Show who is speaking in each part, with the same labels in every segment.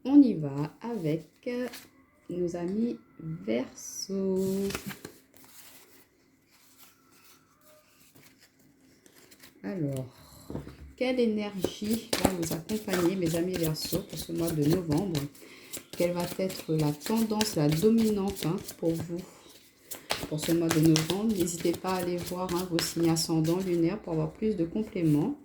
Speaker 1: on y va avec nos amis Verseau. Alors, quelle énergie va vous accompagner, mes amis Verseau, pour ce mois de novembre? Quelle va être la tendance, la dominante pour vous pour ce mois de novembre? N'hésitez pas à aller voir vos signes ascendants lunaires pour avoir plus de compléments.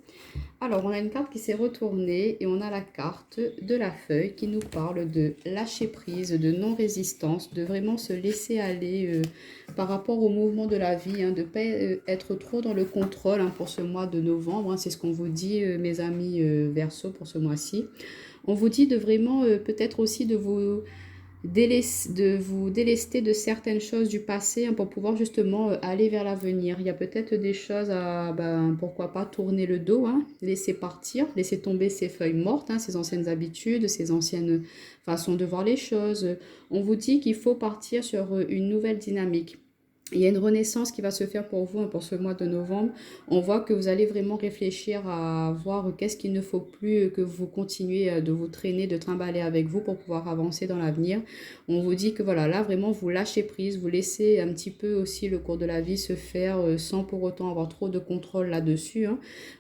Speaker 1: Alors, on a une carte qui s'est retournée et on a la carte de la feuille qui nous parle de lâcher prise, de non-résistance, de vraiment se laisser aller par rapport au mouvement de la vie, de ne pas être trop dans le contrôle pour ce mois de novembre. C'est ce qu'on vous dit, mes amis Verseau, pour ce mois-ci. On vous dit de vraiment peut-être aussi de vous délester de certaines choses du passé pour pouvoir justement aller vers l'avenir. Il y a peut-être des choses à, pourquoi pas, tourner le dos, laisser partir, laisser tomber ces feuilles mortes, ces anciennes habitudes, ces anciennes façons de voir les choses. On vous dit qu'il faut partir sur une nouvelle dynamique. Il y a une renaissance qui va se faire pour vous pour ce mois de novembre. On voit que vous allez vraiment réfléchir à voir qu'est-ce qu'il ne faut plus que vous continuez de vous traîner, de trimballer avec vous pour pouvoir avancer dans l'avenir. On vous dit que voilà, là vraiment vous lâchez prise, vous laissez un petit peu aussi le cours de la vie se faire sans pour autant avoir trop de contrôle là-dessus.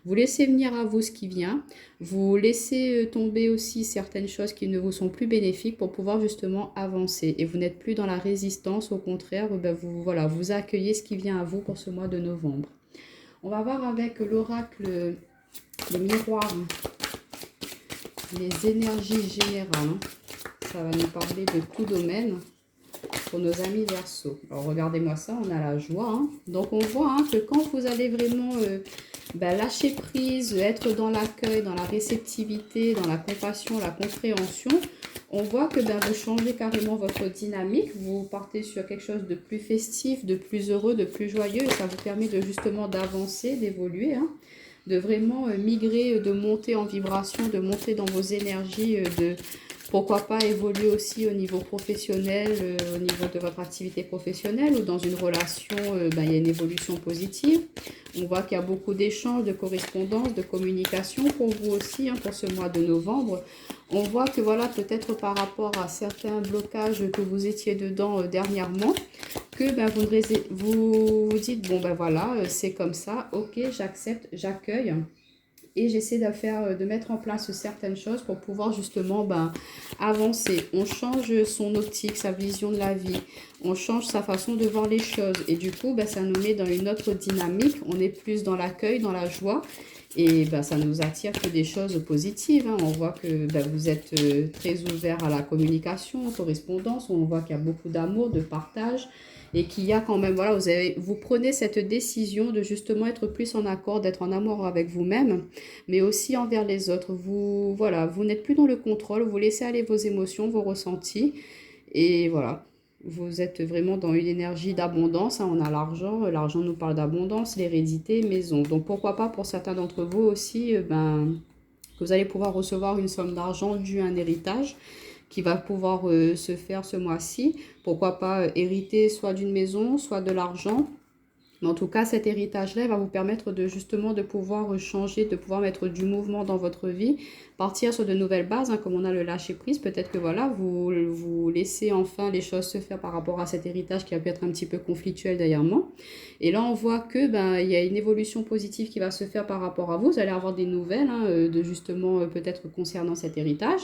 Speaker 1: Vous laissez venir à vous ce qui vient. Vous laissez tomber aussi certaines choses qui ne vous sont plus bénéfiques pour pouvoir justement avancer. Et vous n'êtes plus dans la résistance, au contraire, vous accueillez ce qui vient à vous pour ce mois de novembre. On va voir avec l'oracle, les miroirs, les énergies générales. Ça va nous parler de tout domaine pour nos amis Verseau. Alors regardez-moi ça, on a la joie. Donc on voit que quand vous allez vraiment lâcher prise, être dans l'accueil, dans la réceptivité, dans la compassion, la compréhension, on voit que vous changez carrément votre dynamique, vous partez sur quelque chose de plus festif, de plus heureux, de plus joyeux, et ça vous permet de justement d'avancer, d'évoluer, de vraiment migrer, de monter en vibration, de monter dans vos énergies, de pourquoi pas évoluer aussi au niveau professionnel, au niveau de votre activité professionnelle ou dans une relation, il y a une évolution positive. On voit qu'il y a beaucoup d'échanges, de correspondances, de communication pour vous aussi, pour ce mois de novembre. On voit que voilà, peut-être par rapport à certains blocages que vous étiez dedans dernièrement, que vous vous dites, bon voilà, c'est comme ça, ok, j'accepte, j'accueille. Et j'essaie de mettre en place certaines choses pour pouvoir justement avancer. On change son optique, sa vision de la vie. On change sa façon de voir les choses. Et du coup, ça nous met dans une autre dynamique. On est plus dans l'accueil, dans la joie. Et ça nous attire que des choses positives. On voit que vous êtes très ouvert à la communication, en correspondance. On voit qu'il y a beaucoup d'amour, de partage. Et qu'il y a quand même, voilà, vous prenez cette décision de justement être plus en accord, d'être en amour avec vous-même, mais aussi envers les autres. Vous n'êtes plus dans le contrôle, vous laissez aller vos émotions, vos ressentis. Et voilà, vous êtes vraiment dans une énergie d'abondance. On a l'argent, l'argent nous parle d'abondance, l'hérédité, maison. Donc pourquoi pas pour certains d'entre vous aussi, que vous allez pouvoir recevoir une somme d'argent due à un héritage qui va pouvoir se faire ce mois-ci. Pourquoi pas hériter soit d'une maison, soit de l'argent. Mais en tout cas, cet héritage-là va vous permettre de justement de pouvoir changer, de pouvoir mettre du mouvement dans votre vie, partir sur de nouvelles bases, comme on a le lâcher-prise. Peut-être que voilà, vous laissez enfin les choses se faire par rapport à cet héritage qui a pu être un petit peu conflictuel dernièrement. Et là, on voit que il y a une évolution positive qui va se faire par rapport à vous. Vous allez avoir des nouvelles de justement peut-être concernant cet héritage.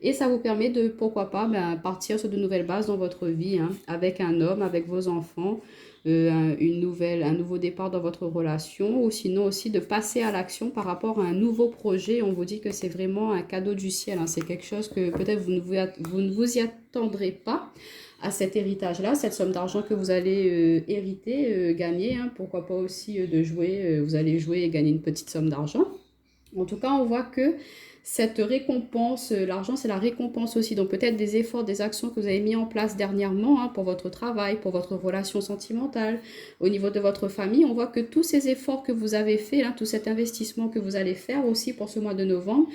Speaker 1: Et ça vous permet de, pourquoi pas, partir sur de nouvelles bases dans votre vie, avec un homme, avec vos enfants, un nouveau départ dans votre relation, ou sinon aussi de passer à l'action par rapport à un nouveau projet. On vous dit que c'est vraiment un cadeau du ciel. C'est quelque chose que peut-être vous ne vous y attendrez pas à cet héritage-là, cette somme d'argent que vous allez hériter, gagner. Pourquoi pas aussi de jouer, vous allez jouer et gagner une petite somme d'argent. En tout cas, on voit que cette récompense, l'argent c'est la récompense aussi, donc peut-être des efforts, des actions que vous avez mis en place dernièrement pour votre travail, pour votre relation sentimentale, au niveau de votre famille. On voit que tous ces efforts que vous avez faits, tout cet investissement que vous allez faire aussi pour ce mois de novembre,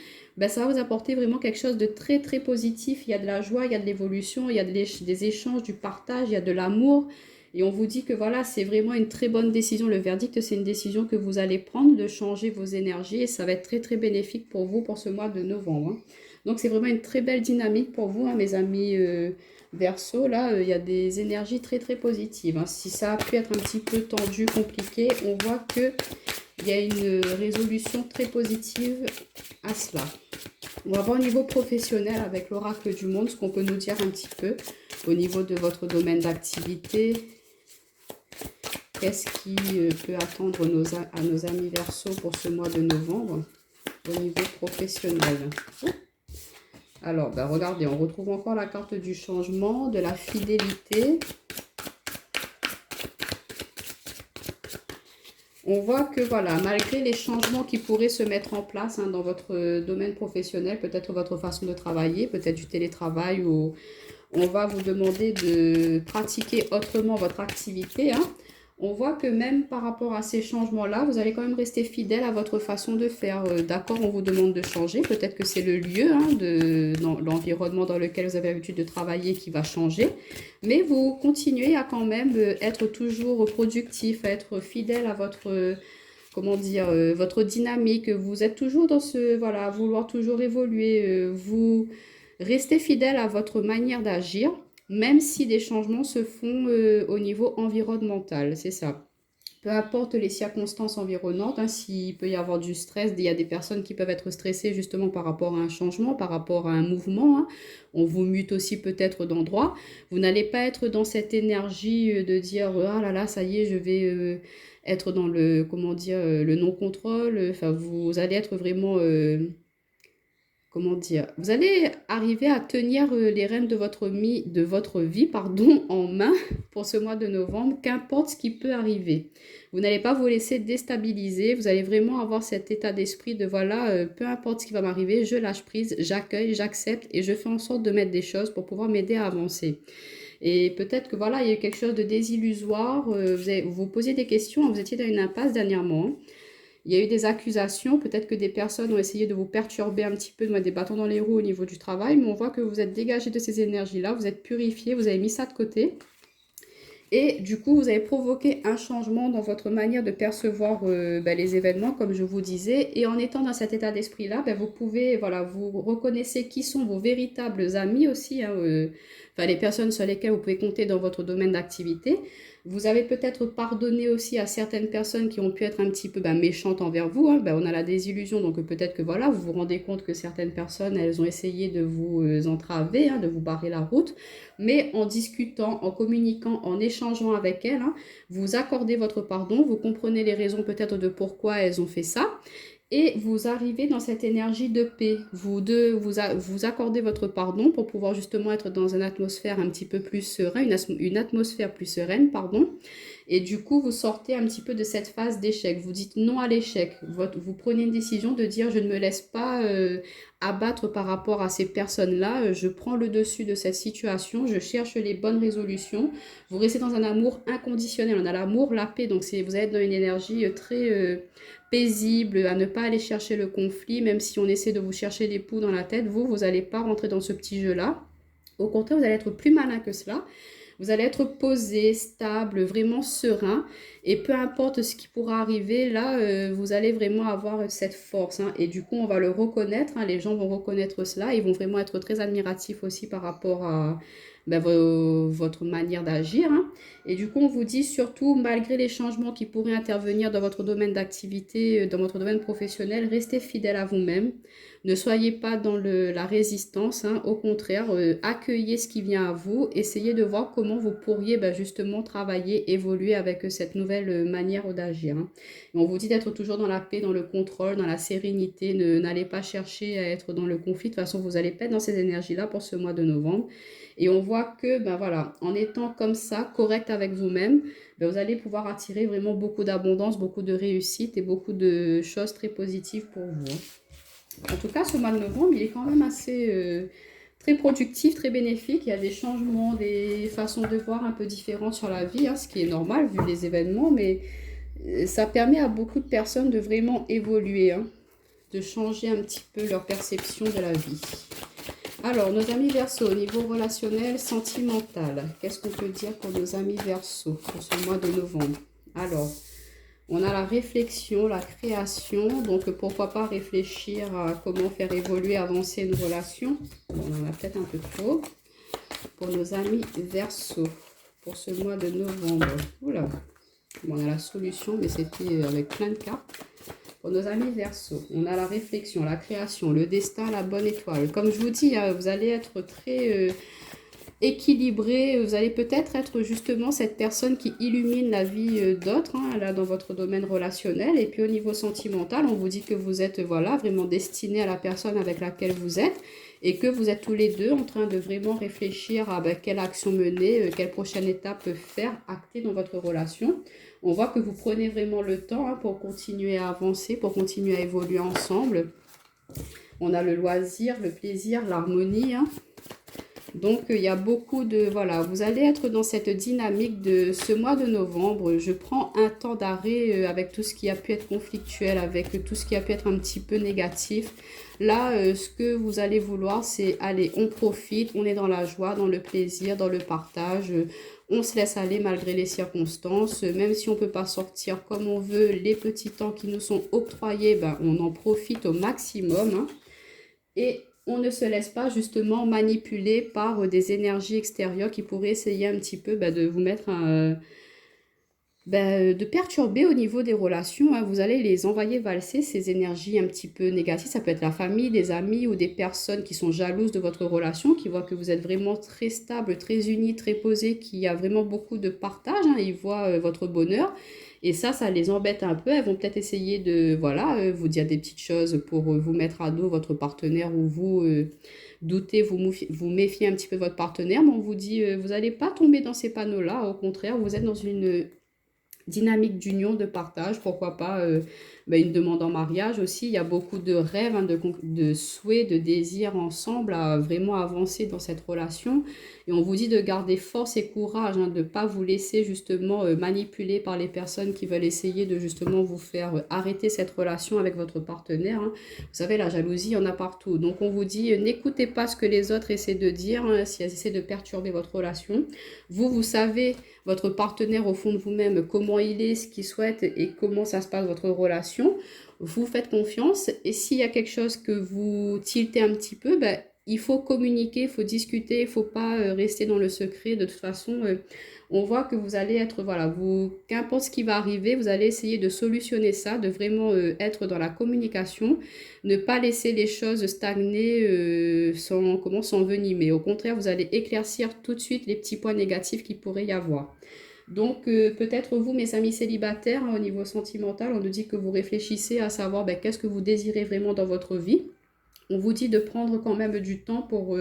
Speaker 1: ça va vous apporter vraiment quelque chose de très très positif. Il y a de la joie, il y a de l'évolution, il y a des échanges, du partage, il y a de l'amour. Et on vous dit que voilà, c'est vraiment une très bonne décision. Le verdict, c'est une décision que vous allez prendre de changer vos énergies et ça va être très très bénéfique pour vous pour ce mois de novembre. Donc, c'est vraiment une très belle dynamique pour vous, hein, mes amis Verseau. Là, il y a des énergies très, très positives, hein. Si ça a pu être un petit peu tendu, compliqué, on voit qu'il y a une résolution très positive à cela. On va voir au niveau professionnel avec l'oracle du monde, ce qu'on peut nous dire un petit peu au niveau de votre domaine d'activité. Qu'est-ce qui peut attendre à nos amis Verseau pour ce mois de novembre au niveau professionnel? Alors, ben regardez, on retrouve encore la carte du changement, de la fidélité. On voit que voilà, malgré les changements qui pourraient se mettre en place, hein, dans votre domaine professionnel, peut-être votre façon de travailler, peut-être du télétravail, ou on va vous demander de pratiquer autrement votre activité, hein. On voit que même par rapport à ces changements-là, vous allez quand même rester fidèle à votre façon de faire. D'accord, on vous demande de changer. Peut-être que c'est le lieu, hein, dans l'environnement dans lequel vous avez l'habitude de travailler qui va changer. Mais vous continuez à quand même être toujours productif, à être fidèle à votre, comment dire, votre dynamique. Vous êtes toujours dans ce, voilà, vouloir toujours évoluer. Vous restez fidèle à votre manière d'agir, même si des changements se font au niveau environnemental, c'est ça. Peu importe les circonstances environnantes, hein, s'il peut y avoir du stress, il y a des personnes qui peuvent être stressées justement par rapport à un changement, par rapport à un mouvement, hein. On vous mute aussi peut-être d'endroit. Vous n'allez pas être dans cette énergie de dire ah là là, ça y est, je vais être dans le, comment dire, le non-contrôle. Enfin, vous allez être vraiment comment dire, vous allez arriver à tenir les rênes de votre vie, pardon, en main pour ce mois de novembre, qu'importe ce qui peut arriver. Vous n'allez pas vous laisser déstabiliser, vous allez vraiment avoir cet état d'esprit de voilà, peu importe ce qui va m'arriver, je lâche prise, j'accueille, j'accepte et je fais en sorte de mettre des choses pour pouvoir m'aider à avancer. Et peut-être que voilà, il y a eu quelque chose de désillusoire, vous vous posiez des questions, vous étiez dans une impasse dernièrement, hein. Il y a eu des accusations, peut-être que des personnes ont essayé de vous perturber un petit peu, de mettre des bâtons dans les roues au niveau du travail, mais on voit que vous êtes dégagé de ces énergies-là, vous êtes purifié, vous avez mis ça de côté. Et du coup, vous avez provoqué un changement dans votre manière de percevoir les événements, comme je vous disais. Et en étant dans cet état d'esprit-là, vous pouvez, voilà, vous reconnaissez qui sont vos véritables amis aussi, hein, les personnes sur lesquelles vous pouvez compter dans votre domaine d'activité. Vous avez peut-être pardonné aussi à certaines personnes qui ont pu être un petit peu méchantes envers vous, hein. On a la désillusion, donc peut-être que voilà, vous vous rendez compte que certaines personnes, elles ont essayé de vous entraver, hein, de vous barrer la route. Mais en discutant, en communiquant, en échangeant avec elles, hein, vous accordez votre pardon, vous comprenez les raisons peut-être de pourquoi elles ont fait ça. Et vous arrivez dans cette énergie de paix. Vous accordez votre pardon pour pouvoir justement être dans une atmosphère un petit peu plus sereine, une atmosphère plus sereine, pardon. Et du coup, vous sortez un petit peu de cette phase d'échec. Vous dites non à l'échec. Vous prenez une décision de dire je ne me laisse pas abattre par rapport à ces personnes-là. Je prends le dessus de cette situation. Je cherche les bonnes résolutions. Vous restez dans un amour inconditionnel. On a l'amour, la paix. Donc vous allez être dans une énergie très paisible, à ne pas aller chercher le conflit, même si on essaie de vous chercher des poux dans la tête, vous n'allez pas rentrer dans ce petit jeu-là. Au contraire, vous allez être plus malin que cela. Vous allez être posé, stable, vraiment serein. Et peu importe ce qui pourra arriver, là, vous allez vraiment avoir cette force, hein. Et du coup, on va le reconnaître, hein. Les gens vont reconnaître cela. Ils vont vraiment être très admiratifs aussi par rapport à votre manière d'agir, hein. Et du coup, on vous dit surtout, malgré les changements qui pourraient intervenir dans votre domaine d'activité, dans votre domaine professionnel, restez fidèle à vous-même. Ne soyez pas dans la résistance, hein. Au contraire, accueillez ce qui vient à vous. Essayez de voir comment vous pourriez justement travailler, évoluer avec cette nouvelle manière d'agir, hein. Et on vous dit d'être toujours dans la paix, dans le contrôle, dans la sérénité. N'allez pas chercher à être dans le conflit. De toute façon, vous allez pas être dans ces énergies-là pour ce mois de novembre. Et on voit que, voilà, en étant comme ça, correct avec vous-même, vous allez pouvoir attirer vraiment beaucoup d'abondance, beaucoup de réussite et beaucoup de choses très positives pour vous, hein. En tout cas, ce mois de novembre, il est quand même assez très productif, très bénéfique. Il y a des changements, des façons de voir un peu différentes sur la vie, hein, ce qui est normal vu les événements, mais ça permet à beaucoup de personnes de vraiment évoluer, hein, de changer un petit peu leur perception de la vie. Alors, nos amis Verseau, au niveau relationnel, sentimental, qu'est-ce qu'on peut dire pour nos amis Verseau pour ce mois de novembre? Alors, On a la réflexion, la création. Donc, pourquoi pas réfléchir à comment faire évoluer, avancer une relation. Bon, on en a peut-être un peu trop. Pour nos amis Verseau, pour ce mois de novembre. Oula. Bon, on a la solution, mais c'était avec plein de cartes. Pour nos amis Verseau, on a la réflexion, la création, le destin, la bonne étoile. Comme je vous dis, hein, vous allez être très équilibré. Vous allez peut-être être justement cette personne qui illumine la vie d'autres, hein, là dans votre domaine relationnel. Et puis au niveau sentimental, on vous dit que vous êtes voilà, vraiment destiné à la personne avec laquelle vous êtes. Et que vous êtes tous les deux en train de vraiment réfléchir à quelle action mener, quelle prochaine étape faire, acter dans votre relation. On voit que vous prenez vraiment le temps hein, pour continuer à avancer, pour continuer à évoluer ensemble. On a le loisir, le plaisir, l'harmonie. Hein. Donc, il y a beaucoup de... Voilà, vous allez être dans cette dynamique de ce mois de novembre. Je prends un temps d'arrêt avec tout ce qui a pu être conflictuel, avec tout ce qui a pu être un petit peu négatif. Là, ce que vous allez vouloir, c'est aller, on profite, on est dans la joie, dans le plaisir, dans le partage. On se laisse aller malgré les circonstances. Même si on ne peut pas sortir comme on veut, les petits temps qui nous sont octroyés, ben, on en profite au maximum. Hein. Et on ne se laisse pas justement manipuler par des énergies extérieures qui pourraient essayer un petit peu de vous mettre de perturber au niveau des relations. Hein. Vous allez les envoyer valser, ces énergies un petit peu négatives. Ça peut être la famille, des amis ou des personnes qui sont jalouses de votre relation, qui voient que vous êtes vraiment très stable, très unis, très posés, qui a vraiment beaucoup de partage. Hein. Ils voient votre bonheur. Et ça les embête un peu. Elles vont peut-être essayer de vous dire des petites choses pour vous mettre à dos votre partenaire ou vous douter, vous méfier un petit peu de votre partenaire. Mais on vous dit, vous n'allez pas tomber dans ces panneaux-là. Au contraire, vous êtes dans une dynamique d'union, de partage, pourquoi pas une demande en mariage aussi. Il y a beaucoup de rêves, hein, de souhaits, de désirs ensemble à vraiment avancer dans cette relation. Et on vous dit de garder force et courage, hein, de ne pas vous laisser justement manipuler par les personnes qui veulent essayer de justement vous faire arrêter cette relation avec votre partenaire. Hein. Vous savez, la jalousie, il y en a partout. Donc on vous dit, n'écoutez pas ce que les autres essaient de dire, hein, si elles essaient de perturber votre relation. Vous savez, votre partenaire au fond de vous-même, comment il est, ce qu'il souhaite et comment ça se passe votre relation. Vous faites confiance et s'il y a quelque chose que vous tiltez un petit peu, il faut communiquer, il faut discuter, il ne faut pas rester dans le secret. De toute façon, on voit que vous allez être, qu'importe ce qui va arriver, vous allez essayer de solutionner ça, de vraiment être dans la communication, ne pas laisser les choses stagner sans s'envenimer. Au contraire, vous allez éclaircir tout de suite les petits points négatifs qu'il pourrait y avoir. Donc, peut-être vous, mes amis célibataires, hein, au niveau sentimental, on nous dit que vous réfléchissez à savoir qu'est-ce que vous désirez vraiment dans votre vie. On vous dit de prendre quand même du temps pour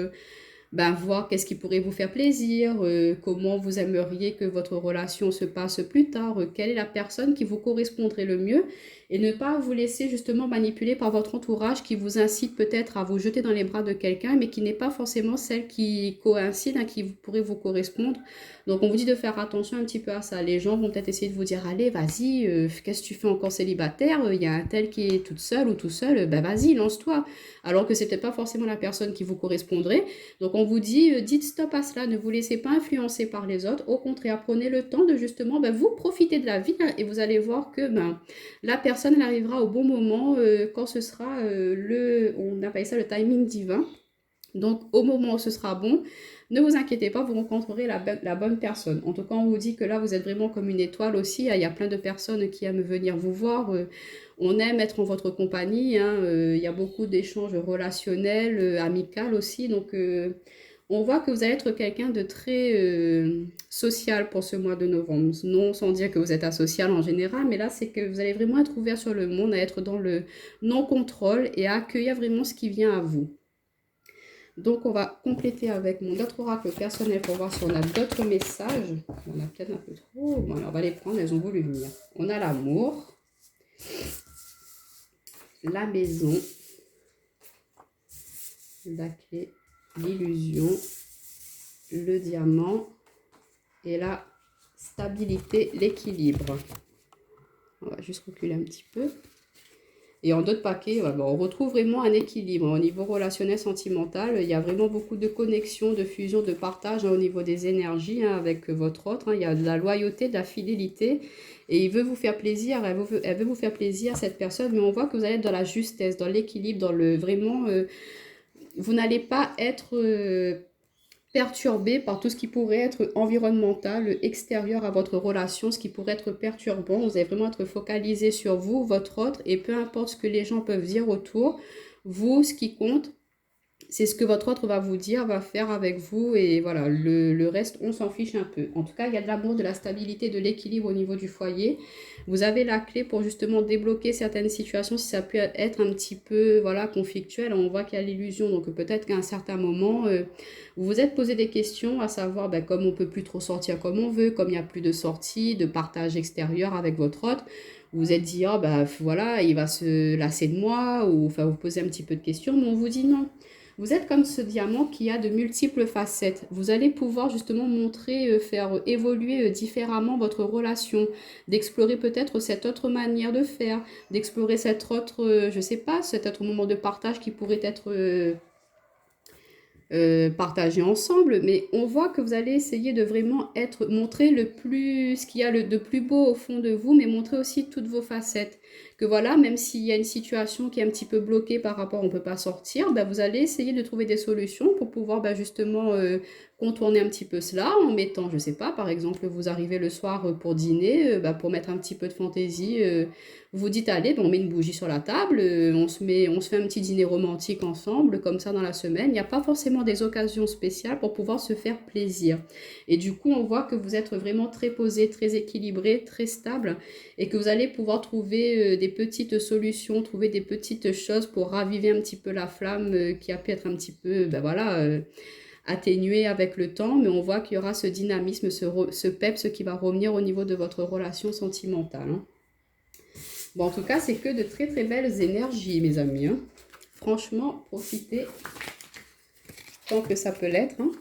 Speaker 1: voir qu'est-ce qui pourrait vous faire plaisir, comment vous aimeriez que votre relation se passe plus tard, quelle est la personne qui vous correspondrait le mieux et ne pas vous laisser justement manipuler par votre entourage qui vous incite peut-être à vous jeter dans les bras de quelqu'un mais qui n'est pas forcément celle qui coïncide, hein, qui pourrait vous correspondre. Donc on vous dit de faire attention un petit peu à ça. Les gens vont peut-être essayer de vous dire allez vas-y, qu'est-ce que tu fais encore célibataire, il y a un tel qui est toute seule ou tout seul, vas-y lance-toi. Alors que c'est peut-être pas forcément la personne qui vous correspondrait. Donc on vous dit, dites stop à cela, ne vous laissez pas influencer par les autres. Au contraire, prenez le temps de justement vous profiter de la vie hein, et vous allez voir que la personne elle arrivera au bon moment quand ce sera on appelle ça le timing divin. Donc au moment où ce sera bon, ne vous inquiétez pas, vous rencontrerez la bonne personne. En tout cas, on vous dit que là, vous êtes vraiment comme une étoile aussi. Il y a plein de personnes qui aiment venir vous voir. On aime être en votre compagnie. Hein, il y a beaucoup d'échanges relationnels, amicaux aussi. Donc, on voit que vous allez être quelqu'un de très social pour ce mois de novembre. Non sans dire que vous êtes asocial en général, mais là, c'est que vous allez vraiment être ouvert sur le monde, à être dans le non-contrôle et à accueillir vraiment ce qui vient à vous. Donc, on va compléter avec mon autre oracle personnel pour voir si on a d'autres messages. On a peut-être un peu trop. Bon, alors on va les prendre, elles ont voulu venir. On a l'amour, la maison, la clé, l'illusion, le diamant et la stabilité, l'équilibre. On va juste reculer un petit peu. Et en d'autres paquets, voilà, on retrouve vraiment un équilibre. Au niveau relationnel, sentimental, il y a vraiment beaucoup de connexion, de fusion, de partage au niveau des énergies avec votre autre. Il y a de la loyauté, de la fidélité. Et il veut vous faire plaisir, elle veut vous faire plaisir, cette personne. Mais on voit que vous allez être dans la justesse, dans l'équilibre, dans le vraiment... vous n'allez pas être perturbé par tout ce qui pourrait être environnemental, extérieur à votre relation, ce qui pourrait être perturbant. Vous allez vraiment être focalisé sur vous, votre autre, et peu importe ce que les gens peuvent dire autour, vous, ce qui compte, c'est ce que votre autre va vous dire, va faire avec vous, et voilà, le reste, on s'en fiche un peu. En tout cas, il y a de l'amour, de la stabilité, de l'équilibre au niveau du foyer. Vous avez la clé pour justement débloquer certaines situations, si ça peut être un petit peu, voilà, conflictuel. On voit qu'il y a l'illusion, donc peut-être qu'à un certain moment, vous vous êtes posé des questions, à savoir, ben, comme on peut plus trop sortir comme on veut, comme il n'y a plus de sortie, de partage extérieur avec votre autre, vous vous êtes dit, oh, ben, voilà, il va se lasser de moi, ou enfin, vous posez un petit peu de questions, mais on vous dit non. Vous êtes comme ce diamant qui a de multiples facettes. Vous allez pouvoir justement montrer, faire évoluer différemment votre relation, d'explorer peut-être cette autre manière de faire, d'explorer cet autre, je sais pas, cet autre moment de partage qui pourrait être partager ensemble, mais on voit que vous allez essayer de vraiment être, montrer le plus, ce qu'il y a de plus beau au fond de vous, mais montrer aussi toutes vos facettes. Que voilà, même s'il y a une situation qui est un petit peu bloquée par rapport, on ne peut pas sortir, ben vous allez essayer de trouver des solutions pour pouvoir justement contourner un petit peu cela en mettant, je sais pas, par exemple, vous arrivez le soir pour dîner, pour mettre un petit peu de fantaisie, vous dites, allez, ben, on met une bougie sur la table, on se fait un petit dîner romantique ensemble, comme ça dans la semaine. Il n'y a pas forcément des occasions spéciales pour pouvoir se faire plaisir. Et du coup, on voit que vous êtes vraiment très posé, très équilibré, très stable, et que vous allez pouvoir trouver des petites solutions, trouver des petites choses pour raviver un petit peu la flamme qui a pu être un petit peu, ben voilà, atténuée avec le temps. Mais on voit qu'il y aura ce dynamisme, ce peps qui va revenir au niveau de votre relation sentimentale, hein. Bon, en tout cas, c'est que de très très belles énergies, mes amis, hein. Franchement, profitez tant que ça peut l'être, hein.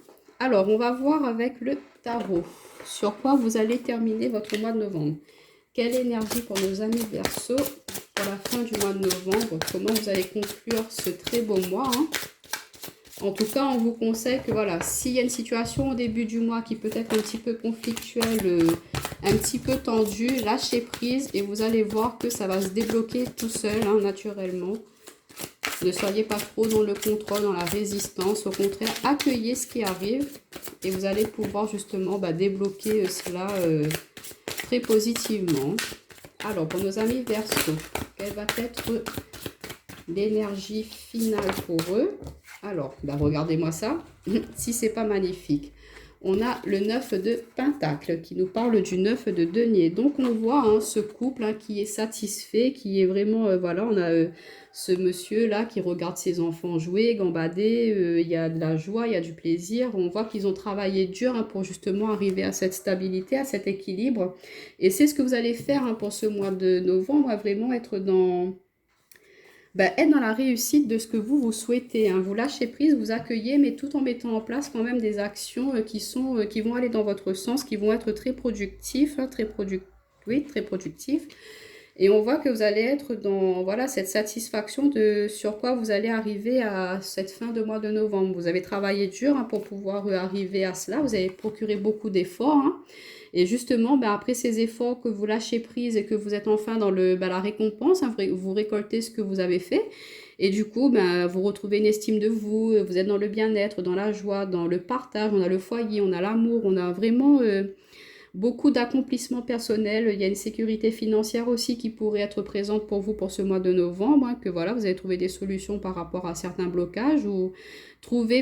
Speaker 1: Alors, on va voir avec le tarot sur quoi vous allez terminer votre mois de novembre. Quelle énergie pour nos amis Verseau pour la fin du mois de novembre? Comment vous allez conclure ce très beau mois, hein? En tout cas, on vous conseille que voilà, s'il y a une situation au début du mois qui peut être un petit peu conflictuelle, un petit peu tendue, lâchez prise et vous allez voir que ça va se débloquer tout seul, hein, naturellement. Ne soyez pas trop dans le contrôle, dans la résistance. Au contraire, accueillez ce qui arrive et vous allez pouvoir justement débloquer cela très positivement. Alors, pour nos amis Verseau, quelle va être l'énergie finale pour eux? Alors, regardez-moi ça. Si c'est pas magnifique. On a le 9 de Pentacle qui nous parle du 9 de Denier. Donc, on voit hein, ce couple hein, qui est satisfait, qui est vraiment... voilà, on a ce monsieur-là qui regarde ses enfants jouer, gambader. Il y a de la joie, il y a du plaisir. On voit qu'ils ont travaillé dur hein, pour justement arriver à cette stabilité, à cet équilibre. Et c'est ce que vous allez faire hein, pour ce mois de novembre, vraiment être dans... être dans la réussite de ce que vous souhaitez, hein. Vous lâchez prise, vous accueillez, mais tout en mettant en place quand même des actions qui vont aller dans votre sens, qui vont être très productifs, hein, très productifs. Et on voit que vous allez être dans voilà, cette satisfaction de sur quoi vous allez arriver à cette fin de mois de novembre. Vous avez travaillé dur hein, pour pouvoir arriver à cela. Vous avez procuré beaucoup d'efforts, hein. Et justement, après ces efforts que vous lâchez prise et que vous êtes enfin dans la récompense, hein, vous récoltez ce que vous avez fait. Et du coup, vous retrouvez une estime de vous, vous êtes dans le bien-être, dans la joie, dans le partage, on a le foyer, on a l'amour, on a vraiment beaucoup d'accomplissements personnels. Il y a une sécurité financière aussi qui pourrait être présente pour vous pour ce mois de novembre, hein, que voilà, vous allez trouver des solutions par rapport à certains blocages ou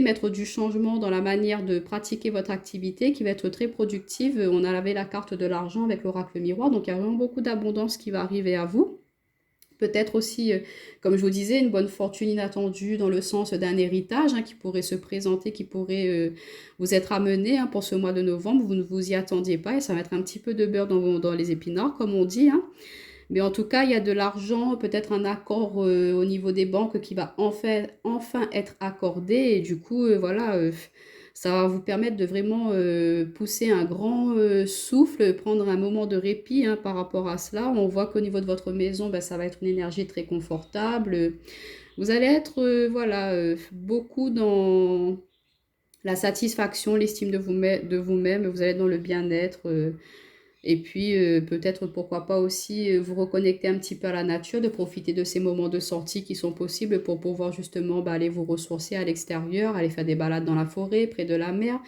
Speaker 1: mettre du changement dans la manière de pratiquer votre activité qui va être très productive. On a lavé la carte de l'argent avec l'oracle miroir, donc il y a vraiment beaucoup d'abondance qui va arriver à vous. Peut-être aussi, comme je vous disais, une bonne fortune inattendue dans le sens d'un héritage hein, qui pourrait se présenter, qui pourrait vous être amené hein, pour ce mois de novembre. Vous ne vous y attendiez pas et ça va être un petit peu de beurre dans les épinards, comme on dit, hein. Mais en tout cas, il y a de l'argent, peut-être un accord au niveau des banques qui va enfin être accordé. Et du coup, voilà, Ça va vous permettre de vraiment pousser un grand souffle, prendre un moment de répit hein, par rapport à cela. On voit qu'au niveau de votre maison, ben, ça va être une énergie très confortable. Vous allez être voilà, beaucoup dans la satisfaction, l'estime de vous-même. Vous allez être dans le bien-être. Et puis, peut-être, pourquoi pas aussi vous reconnecter un petit peu à la nature, de profiter de ces moments de sortie qui sont possibles pour pouvoir justement bah, aller vous ressourcer à l'extérieur, aller faire des balades dans la forêt, près de la mer.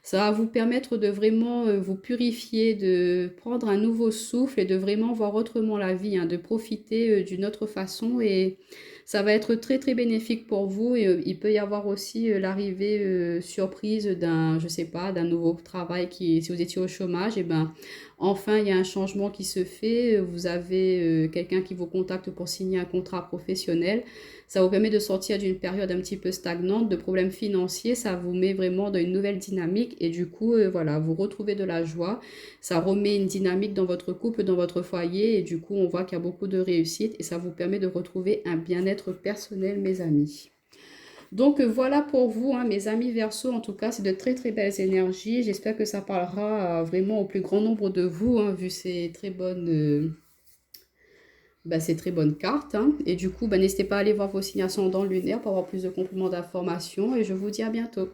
Speaker 1: Ça va vous permettre de vraiment vous purifier, de prendre un nouveau souffle et de vraiment voir autrement la vie, hein, de profiter d'une autre façon et ça va être très très bénéfique pour vous et il peut y avoir aussi l'arrivée surprise d'un, je sais pas, d'un nouveau travail qui, si vous étiez au chômage, et ben enfin, il y a un changement qui se fait. Vous avez quelqu'un qui vous contacte pour signer un contrat professionnel. Ça vous permet de sortir d'une période un petit peu stagnante, de problèmes financiers. Ça vous met vraiment dans une nouvelle dynamique et du coup, voilà, vous retrouvez de la joie. Ça remet une dynamique dans votre couple, dans votre foyer et du coup, on voit qu'il y a beaucoup de réussite et ça vous permet de retrouver un bien-être personnel, mes amis. Donc voilà pour vous, hein, mes amis Verseau. En tout cas, c'est de très très belles énergies. J'espère que ça parlera vraiment au plus grand nombre de vous, hein, vu ces très bonnes cartes. Hein. Et du coup, n'hésitez pas à aller voir vos signes ascendants lunaires pour avoir plus de compléments d'informations. Et je vous dis à bientôt.